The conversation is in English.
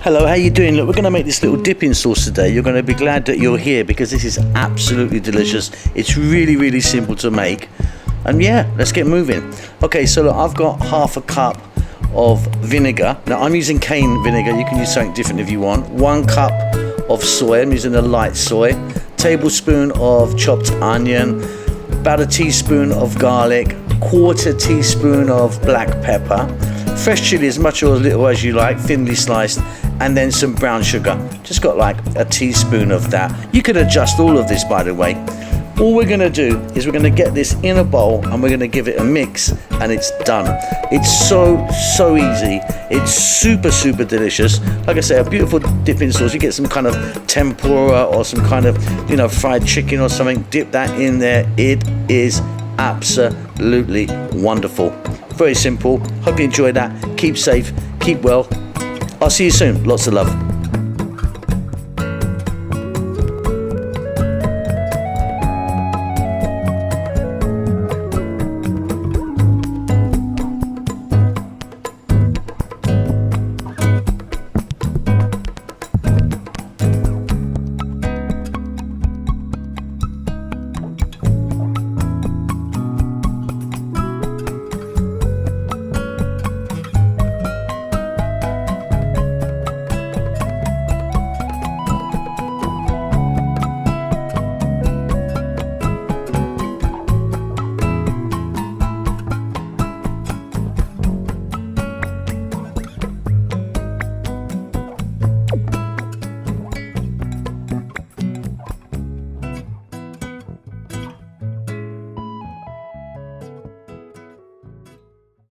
Hello, how you doing? Look, we're going to make this little dipping sauce today. You're going to be glad that you're here because this is absolutely delicious. It's really simple to make. And yeah, let's get moving. Okay, so look, I've got half a cup of vinegar. Now I'm using cane vinegar. You can use something different if you want. 1 cup of soy. I'm using a light soy. Tablespoon of chopped onion. About a teaspoon of garlic. 1/4 teaspoon of black pepper. Fresh chili, as much or as little as you like, thinly sliced, and then some brown sugar. Just got like a teaspoon of that. You could adjust all of this, by the way. All we're gonna do is we're gonna get this in a bowl and we're gonna give it a mix, and it's done. It's so easy. It's super delicious. Like I say, a beautiful dipping sauce. You get some kind of tempura or some kind of, fried chicken or something. Dip that in there. It is absolutely wonderful. Very simple. Hope you enjoyed that. Keep safe, keep well. I'll see you soon. Lots of love.